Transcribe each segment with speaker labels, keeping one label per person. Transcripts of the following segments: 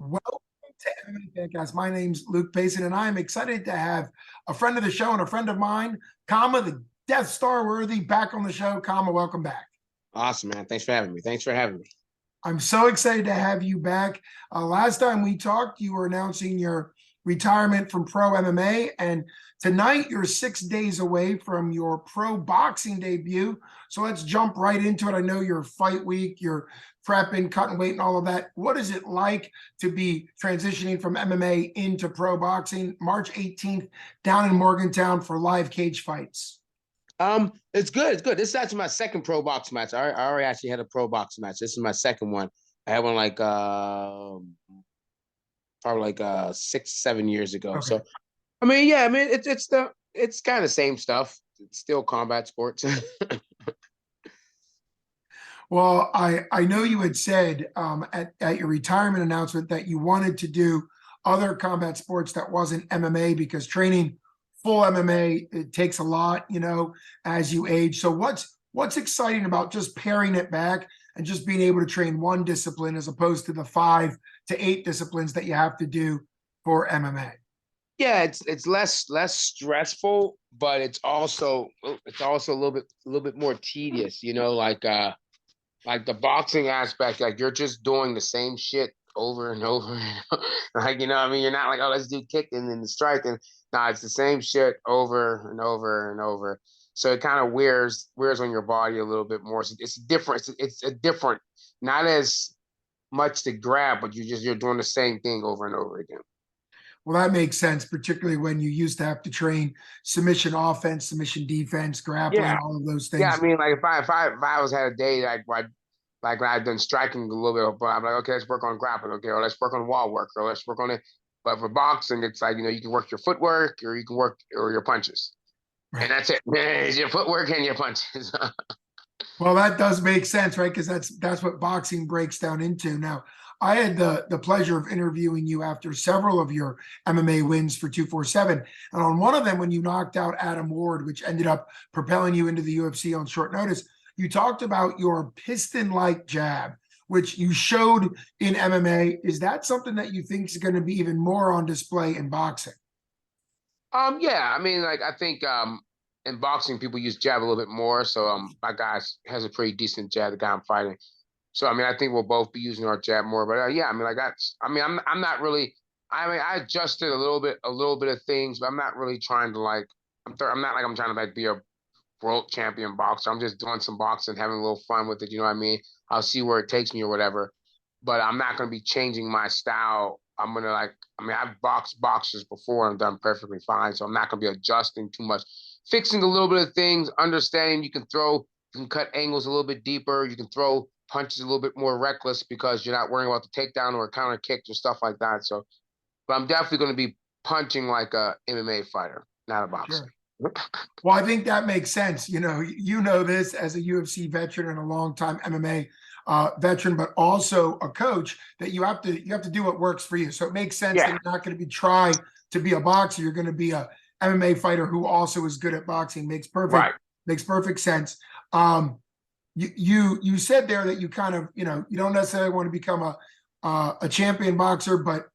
Speaker 1: Welcome to MMA Podcast. My name's Luke Payson, and I'm excited to have a friend of the show and a friend of mine, Khama, the DeathStar Worthy, back on the show. Khama, welcome back.
Speaker 2: Awesome, man. Thanks for having me. Thanks for having me.
Speaker 1: I'm so excited to have you back. Last time we talked, you were announcing your retirement from pro MMA, and tonight you're 6 days away from your pro boxing debut. So let's jump right into it. I know you're fight week, you're prepping, cutting weight, and all of that. What is it like to be transitioning from MMA into pro boxing? March 18th down in Morgantown for live cage fights.
Speaker 2: It's good. It's good. This is actually my second pro box match. I already actually had a pro box match. This is my second one. I had one like probably like 6, 7 years ago.
Speaker 1: Okay.
Speaker 2: So I mean, yeah, I mean it's kind of the same stuff. It's still combat sports.
Speaker 1: Well, I know you had said at your retirement announcement that you wanted to do other combat sports that wasn't MMA because training full MMA, it takes a lot, as you age. So what's exciting about just paring it back and just being able to train one discipline as opposed to the 5 to 8 disciplines that you have to do for MMA?
Speaker 2: Yeah, it's less stressful, but it's also a little bit more tedious, like the boxing aspect, like you're just doing the same shit over and over. Like, I mean, you're not like, oh, let's do kicking and the striking. No, it's the same shit over and over and over. So it kind of wears on your body a little bit more. So it's different. It's a different, not as much to grab, but you're doing the same thing over and over again.
Speaker 1: Well, that makes sense, particularly when you used to have to train submission offense, submission defense, grappling,
Speaker 2: Yeah,
Speaker 1: all of those
Speaker 2: yeah. I
Speaker 1: things.
Speaker 2: mean, like if I was had a day like when I've done striking a little bit, but I'm like, okay, let's work on grappling, okay, or let's work on wall work, or let's work on it. But for boxing, it's like, you can work your footwork or you can work or your punches. And
Speaker 1: Right.
Speaker 2: that's it. It's your footwork and your punches.
Speaker 1: Well, that does make sense, right? Because that's what boxing breaks down into. Now, I had the pleasure of interviewing you after several of your MMA wins for 247. And on one of them, when you knocked out Adam Ward, which ended up propelling you into the UFC on short notice, you talked about your piston-like jab, which you showed in MMA. Is that something that you think is going to be even more on display in boxing?
Speaker 2: Yeah, I mean, like I think in boxing people use jab a little bit more. So my guy has a pretty decent jab, the guy I'm fighting. So I mean, I think we'll both be using our jab more. But yeah, I mean, like that's. I mean, I'm not really. I mean, I adjusted a little bit of things, but I'm not really trying to like. I'm not like I'm trying to like be a world champion boxer. I'm just doing some boxing, having a little fun with it. You know what I mean? I'll see where it takes me or whatever. But I'm not going to be changing my style. I'm gonna like. I mean, I've boxed boxers before and done perfectly fine, so I'm not going to be adjusting too much, fixing a little bit of things, understanding you can cut angles a little bit deeper, you can throw punches a little bit more reckless because you're not worrying about the takedown or counter kicks or stuff like that. So, but I'm definitely going to be punching like a MMA fighter, not a boxer.
Speaker 1: Sure. Well, I think that makes sense. You know this as a UFC veteran and a longtime MMA veteran, but also a coach that you have to do what works for you. So it makes sense that
Speaker 2: Yeah,
Speaker 1: you're not going to be try to be a boxer. You're going to be a MMA fighter who also is good at boxing.
Speaker 2: right.
Speaker 1: Makes perfect sense. Um, you said there that you kind of you don't necessarily want to become a champion boxer, but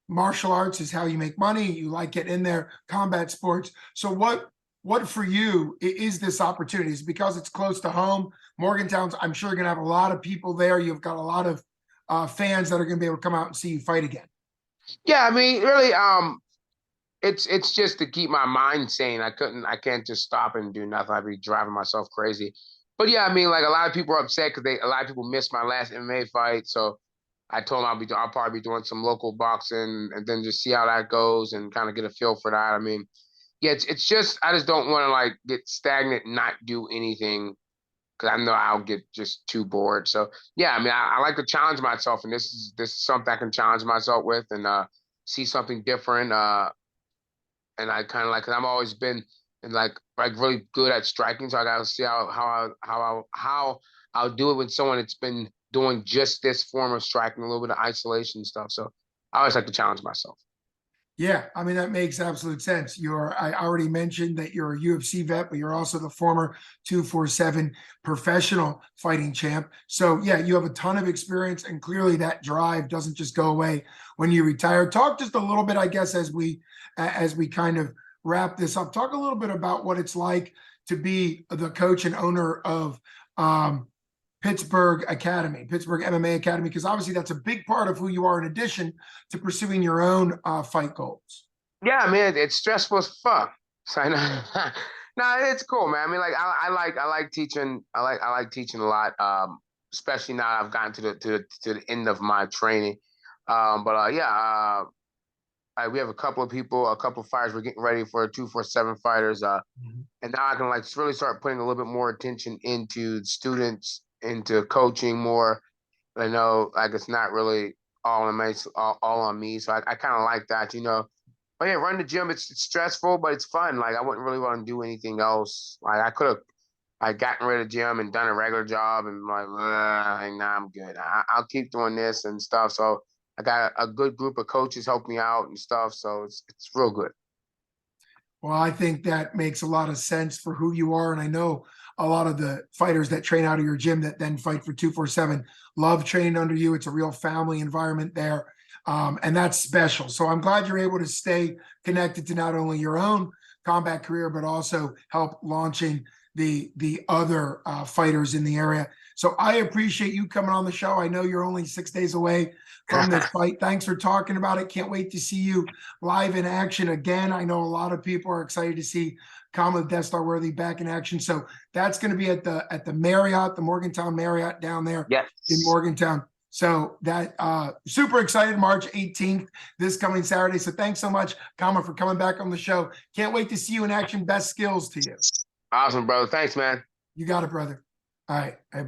Speaker 1: martial arts is how you make money. You like getting in there, combat sports. So what for you is this opportunity? Is it because it's close to home? Morgantown's, I'm sure, going to have a lot of people there. You've got a lot of fans that are going to be able to come out and see you fight again.
Speaker 2: Yeah, I mean, really, it's just to keep my mind sane. I can't just stop and do nothing. I'd be driving myself crazy. But yeah, I mean, like a lot of people are upset because a lot of people missed my last MMA fight. So I told them I'll probably be doing some local boxing and then just see how that goes and kind of get a feel for that. I mean, yeah, it's just I just don't want to like get stagnant and not do anything because I know I'll get just too bored. So yeah, I mean, I like to challenge myself, and this is something I can challenge myself with and see something different. And I kind of like, cause I've always been and like really good at striking, so I gotta see how I'll do it with someone that's been doing just this form of striking, a little bit of isolation stuff. So I always like to challenge myself.
Speaker 1: Yeah, I mean, that makes absolute sense. I already mentioned that you're a UFC vet, but you're also the former 247 professional fighting champ. So yeah, you have a ton of experience, and clearly that drive doesn't just go away when you retire. Talk just a little bit, I guess, as we kind of wrap this up. Talk a little bit about what it's like to be the coach and owner of um, Pittsburgh MMA Academy, because obviously that's a big part of who you are in addition to pursuing your own fight goals.
Speaker 2: Yeah, I mean, it's stressful as fuck. So I know, no, it's cool, man. I mean, like I like teaching. I like teaching a lot. Especially now I've gotten to the end of my training. Yeah, we have a couple of people, a couple of fighters. We're getting ready for 247 fighters.
Speaker 1: Mhm.
Speaker 2: And now I can like really start putting a little bit more attention into students, into coaching more. I know like it's not really all on me. So I kind of like that, you know. But yeah, run the gym. It's stressful, but it's fun. Like I wouldn't really want to do anything else. Like I could have like gotten rid of the gym and done a regular job and like, nah, I'm good. I'll keep doing this and stuff. So I got a good group of coaches help me out and stuff. So it's real good.
Speaker 1: Well, I think that makes a lot of sense for who you are. And I know a lot of the fighters that train out of your gym that then fight for 247 love training under you. It's a real family environment there. And that's special. So I'm glad you're able to stay connected to not only your own combat career, but also help launching the other fighters in the area. So I appreciate you coming on the show. I know you're only 6 days away from this fight. Thanks for talking about it. Can't wait to see you live in action again. I know a lot of people are excited to see Khama DeathStar Worthy back in action. So that's going to be at the Marriott, the Morgantown Marriott down there in
Speaker 2: Yes.
Speaker 1: Morgantown. So that super excited, March 18th, this coming Saturday. So thanks so much, Khama, for coming back on the show. Can't wait to see you in action. Best skills to you.
Speaker 2: Awesome, brother. Thanks, man.
Speaker 1: You got it, brother. All right. Bye.